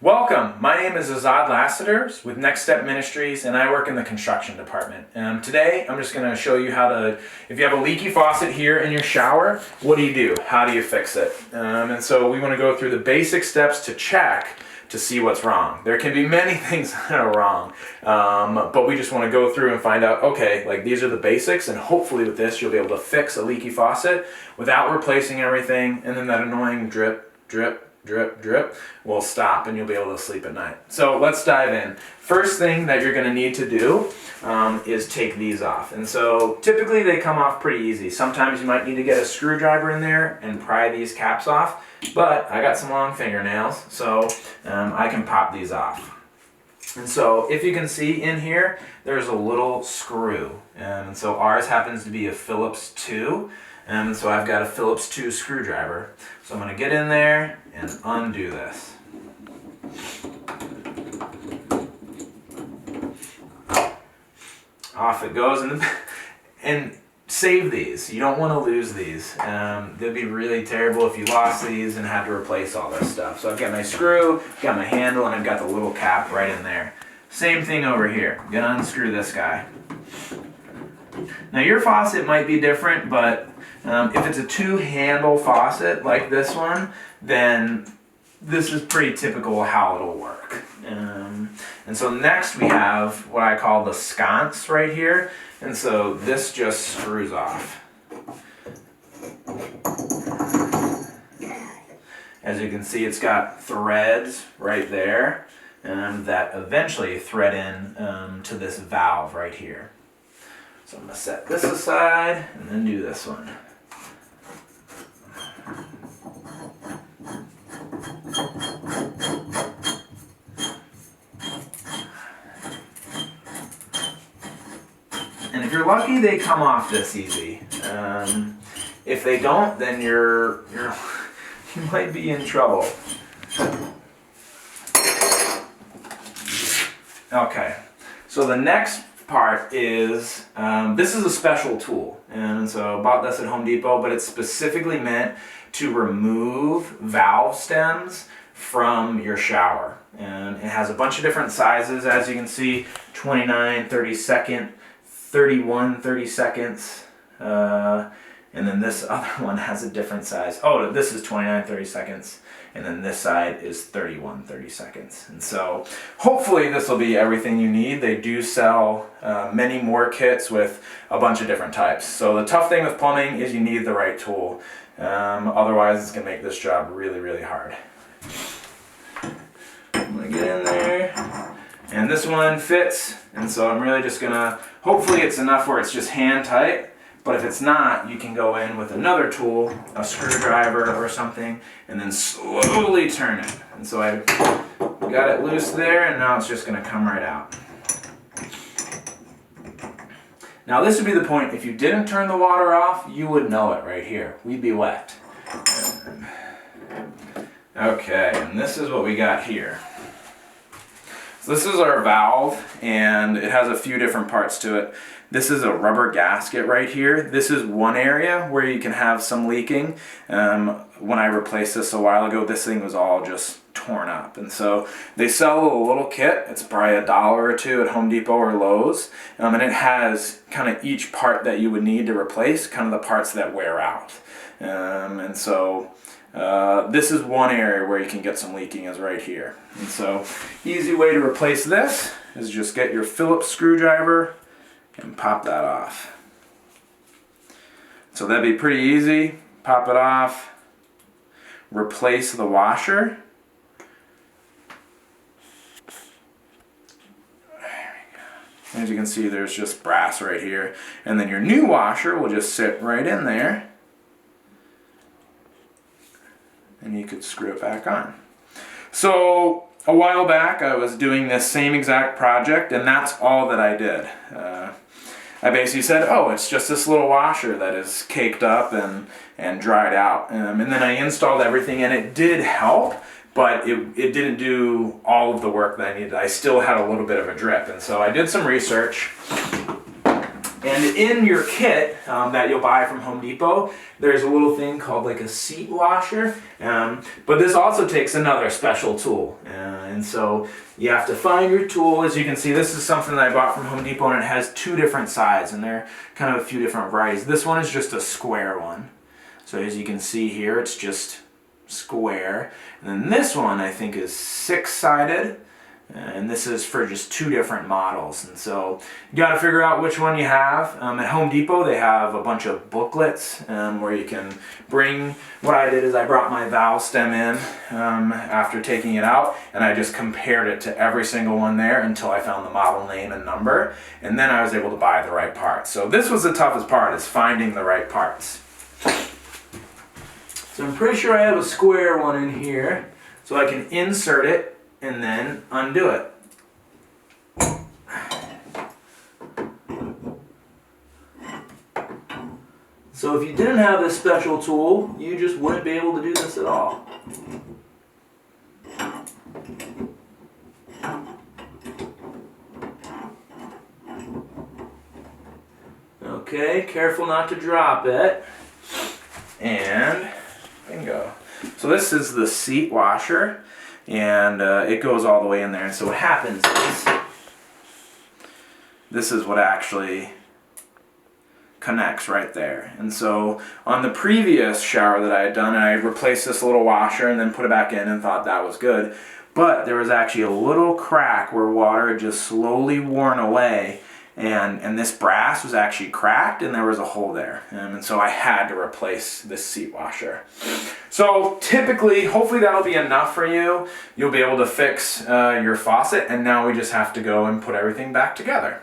Welcome, my name is Azad Lassiter with Next Step Ministries and I work in the construction department. Today I'm just going to show you how to, if you have a leaky faucet here in your shower, what do? How do you fix it? And so we want to go through the basic steps to check to see what's wrong. There can be many things that are wrong, but we just want to go through and find out, okay, like these are the basics, and hopefully with this you'll be able to fix a leaky faucet without replacing everything, and then that annoying drip, drip, drip, drip will stop and you'll be able to sleep at night. So let's dive in. First thing that you're going to need to do is take these off. And so typically they come off pretty easy. Sometimes you might need to get a screwdriver in there and pry these caps off, but I got some long fingernails, so I can pop these off. And so if you can see in here, there's a little screw. And so ours happens to be a Phillips 2. And so I've got a Phillips 2 screwdriver. So I'm going to get in there and undo this. Off it goes, and save these. You don't want to lose these. They'd be really terrible if you lost these and had to replace all this stuff. So I've got my screw, got my handle, and I've got the little cap right in there. Same thing over here. I'm going to unscrew this guy. Now your faucet might be different, but if it's a two-handle faucet like this one, then this is pretty typical how it'll work. And so next we have what I call the sconce right here, and so this just screws off. As you can see, it's got threads right there that eventually thread in to this valve right here. So I'm going to set this aside and then do this one. And if you're lucky, they come off this easy. If they don't, then you might be in trouble. Okay, so the next part is, this is a special tool, and so I bought this at Home Depot, but it's specifically meant to remove valve stems from your shower. And it has a bunch of different sizes, as you can see, 29 30-second, 31 30 seconds, and then this other one has a different size. Oh, this is 29 30 seconds, and then this side is 31 30 seconds. And so hopefully this will be everything you need. They do sell many more kits with a bunch of different types. So the tough thing with plumbing is you need the right tool. Otherwise it's going to make this job really, really hard. I'm going to get in there, and this one fits, and so I'm really just going to, hopefully it's enough where it's just hand tight. But if it's not, you can go in with another tool, a screwdriver or something, and then slowly turn it. And so I got it loose there, and now it's just going to come right out. Now this would be the point, if you didn't turn the water off, you would know it right here. We'd be wet. Okay, and this is what we got here. So this is our valve, and it has a few different parts to it. This is a rubber gasket right here. This is one area where you can have some leaking. When I replaced this a while ago, this thing was all just torn up. And so they sell a little kit. It's probably $1 or $2 at Home Depot or Lowe's. And it has kind of each part that you would need to replace, kind of the parts that wear out. And so this is one area where you can get some leaking, is right here. And so easy way to replace this is just get your Phillips screwdriver and pop that off. So that'd be pretty easy. Pop it off, replace the washer. As you can see, there's just brass right here. And then your new washer will just sit right in there, and you could screw it back on. So a while back I was doing this same exact project, and that's all that I did. I basically said, oh, it's just this little washer that is caked up and dried out. And then I installed everything, and it did help, but it didn't do all of the work that I needed. I still had a little bit of a drip. And so I did some research, And in your kit that you'll buy from Home Depot, there's a little thing called like a seat washer. But this also takes another special tool. And so you have to find your tool. As you can see, this is something that I bought from Home Depot, and it has two different sides, and they're kind of a few different varieties. This one is just a square one. So as you can see here, it's just square. And then this one I think is 6-sided. And this is for just two different models. And so you got to figure out which one you have. At Home Depot they have a bunch of booklets where you can bring, what I did is I brought my valve stem in after taking it out, and I just compared it to every single one there until I found the model name and number, and then I was able to buy the right parts. So this was the toughest part, is finding the right parts. So I'm pretty sure I have a square one in here, so I can insert it and then undo it. So if you didn't have this special tool, you just wouldn't be able to do this at all. Okay, careful not to drop it. And bingo. So this is the seat washer. And it goes all the way in there. And so what happens is, this is what actually connects right there. And so on the previous shower that I had done, I replaced this little washer and then put it back in and thought that was good. But there was actually a little crack where water had just slowly worn away, and this brass was actually cracked, and there was a hole there. And so I had to replace this seat washer. So typically, hopefully that'll be enough for you. You'll be able to fix your faucet, and now we just have to go and put everything back together.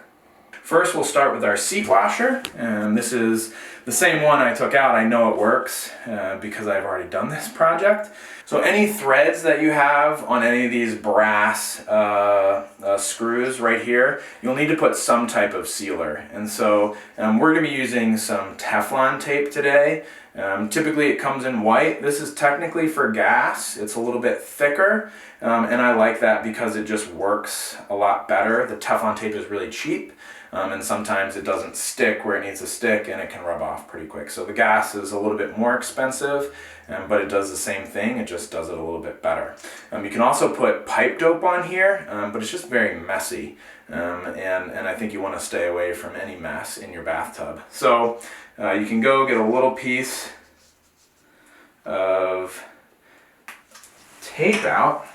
First, we'll start with our seat washer, and this is the same one I took out. I know it works because I've already done this project. So any threads that you have on any of these brass screws right here, you'll need to put some type of sealer. And so we're going to be using some Teflon tape today. Typically it comes in white. This is technically for gas. It's a little bit thicker, and I like that because it just works a lot better. The Teflon tape is really cheap, and sometimes it doesn't stick where it needs to stick, and it can rub off pretty quick. So the gas is a little bit more expensive, but it does the same thing. It just does it a little bit better. You can also put pipe dope on here, but it's just very messy, and I think you want to stay away from any mess in your bathtub. So you can go get a little piece of tape out,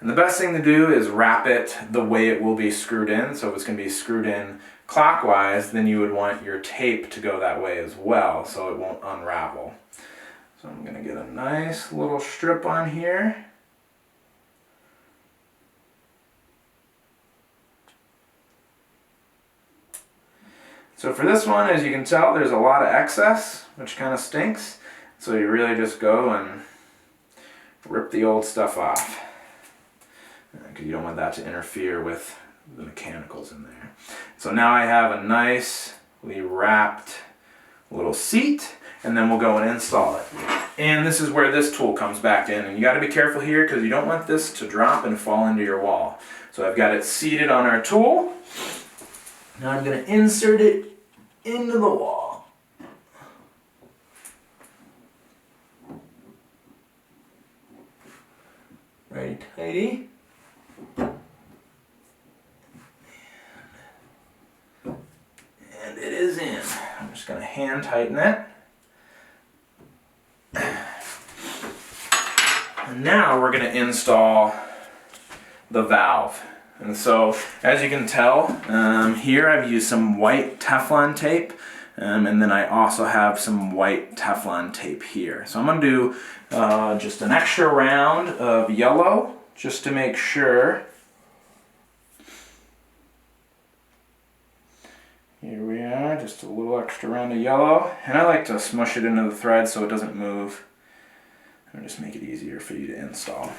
and the best thing to do is wrap it the way it will be screwed in. So if it's going to be screwed in clockwise, then you would want your tape to go that way as well, so it won't unravel. So I'm going to get a nice little strip on here. So for this one, as you can tell, there's a lot of excess, which kind of stinks. So you really just go and rip the old stuff off, because you don't want that to interfere with the mechanicals in there. So now I have a nicely wrapped little seat, and then we'll go and install it. And this is where this tool comes back in, and you got to be careful here because you don't want this to drop and fall into your wall. So I've got it seated on our tool. Now I'm going to insert it into the wall. Very tighty. And it is in. I'm just going to hand tighten it. And now we're going to install the valve. And so, as you can tell, here I've used some white Teflon tape, and then I also have some white Teflon tape here. So I'm going to do just an extra round of yellow, just to make sure. Here we are, just a little extra round of yellow. And I like to smush it into the thread so it doesn't move, and just make it easier for you to install.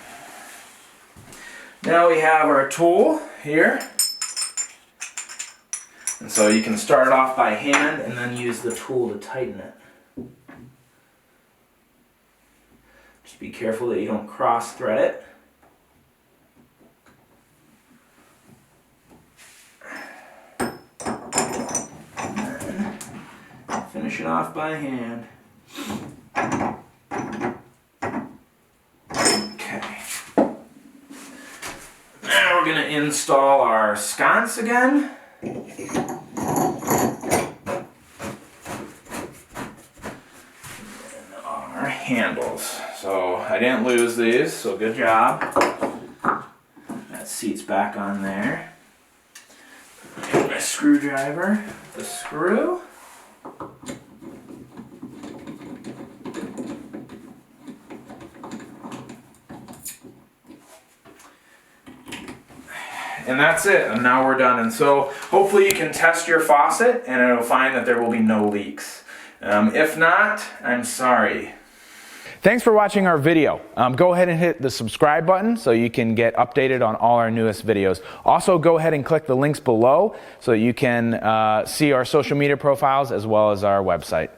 Now we have our tool here, and so you can start it off by hand and then use the tool to tighten it. Just be careful that you don't cross thread it. finish it off by hand. Okay. Now we're going to install our sconce again. Our handles. So I didn't lose these, so good job. That seat's back on there. Get my screwdriver, the screw. And that's it, and now we're done. And so hopefully you can test your faucet and it'll find that there will be no leaks. If not, I'm sorry. Thanks for watching our video. Go ahead and hit the subscribe button so you can get updated on all our newest videos. Also, go ahead and click the links below so you can see our social media profiles as well as our website.